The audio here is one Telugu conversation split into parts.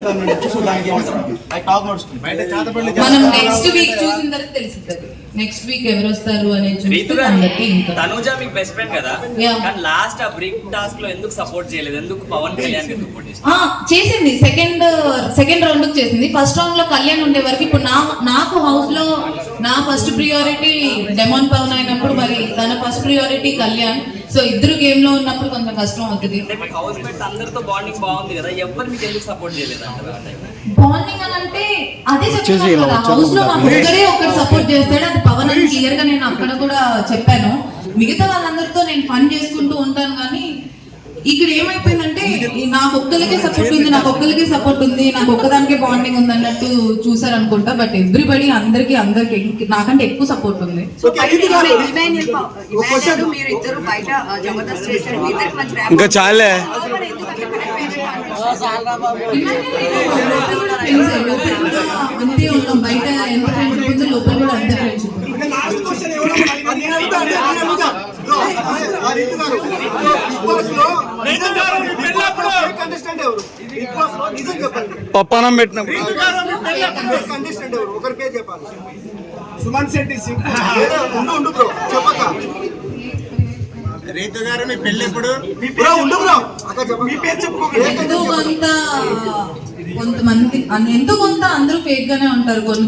మనం నెక్స్ట్ వీక్ చూసిన తర్వాత తెలుస్తుంది నెక్స్ట్ వీక్ ఎవరు వస్తారు అనేది తనుజ మీకు బెస్ట్ ఫ్రెండ్ కదా కానీ లాస్ట్ ఆ బ్రేక్ టాస్క్ లో ఎందుకు సపోర్ట్ చేయలేదు? ఎందుకు పవన్ కళ్యాణ్ కి సపోర్ట్ చేసింది? సెకండ్ రౌండ్ కి చేసింది. ఫస్ట్ రౌండ్ లో కళ్యాణ్ ఉండే వరకు ఇప్పుడు నాకు హౌస్ లో నా ఫస్ట్ ప్రియారిటీ డెమోన్ పవన్ అయినప్పుడు మరి తన ఫస్ట్ ప్రియారిటీ కళ్యాణ్. సో ఇద్దరు గేమ్ లో ఉన్నప్పుడు కొంచెం కష్టం అవుతుంది. హౌస్ మేట్స్ అందరితో బాండింగ్ బాగుంది కదా, ఎవరు మీకు ఎందుకు సపోర్ట్ చేయలేదు? బాండింగ్ అని అంటే అదే చెప్తున్నాను, హౌస్ లో నాకు ఒక్కడే ఒకటి సపోర్ట్ చేస్తాడు, అది పవన్ అని క్లియర్ గా నేను అక్కడ కూడా చెప్పాను. మిగతా వాళ్ళందరితో నేను ఫన్ చేసుకుంటూ ఉంటాను. కానీ ఇక్కడ ఏమైపోయిందంటే నాకు ఒక్కరికే సపోర్ట్ ఉంది, నాకు ఒక్కదానికే బాండింగ్ ఉంది అన్నట్టు చూసారు అనుకుంటా. బట్ ఎవ్రీబడి అందరికి నాకంటే ఎక్కువ సపోర్ట్ ఉంది. ఇంకా చాలే అంతే ఉన్నాం, బయట ఎంత ఫ్రెండ్షిప్ ఉందో లోపల కూడా అంతే ఫ్రెండ్షిప్. పప్పానం పెట్టిన సుమన్ శెట్టి రీతు గారు మీ పెళ్ళి ఎప్పుడు? మీ పేరు చెప్పుకోండి. కొంతమంది ఎంతో కొంత అందరూ ఫేక్ గానే ఉంటారు. కొన్ని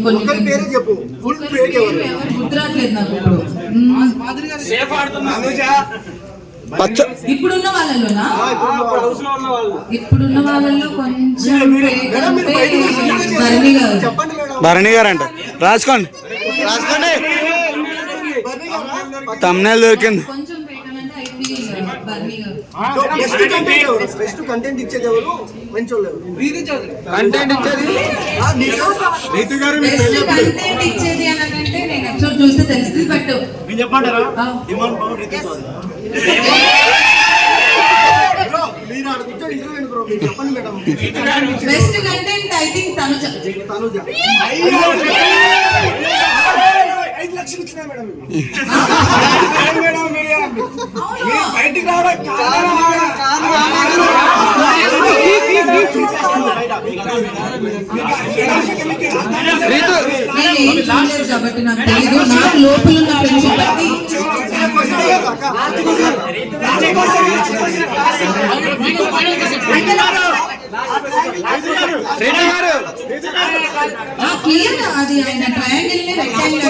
గుర్తురాట్లేదు నాకు ఇప్పుడున్న వాళ్ళలోనా? ఇప్పుడున్న వాళ్ళలో కొంచెం భరణి గారు అంట. రాసుకోండి తమ్నేల్ దొరికింది. కొంచెం బెస్ట్ కంటెంట్ ఇచ్చేది ఎవరు? మంచి కంటెంట్ ఇచ్చేది రీతు గారు. కంటెంట్ ఇచ్చేది అని అంటే నేను ఎపిసోడ్ చూస్తే తెలుస్తుంది. బట్ చెప్పంటారా best content I think Tanuja. 5 లక్షలు ఇచ్చినా మేడం బయటికి రావడం కాబట్టి నాకు తెలియదు. నాకు లోపల ఉన్న ఫ్రెండ్షిప్ బట్టి క్లియర్ అది ఆయన ట్రయాంగిల్ ని రెక్టాంగిల్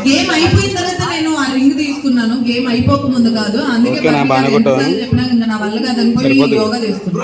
గేమ్ అయిపోయిన తర్వాత నేను ఆ రింగ్ తీసుకున్నాను. గేమ్ అయిపోక ముందు కాదు, అందుకే చెప్పినా నా వల్ల కాదనుకోని యోగా చేసుకున్నాను.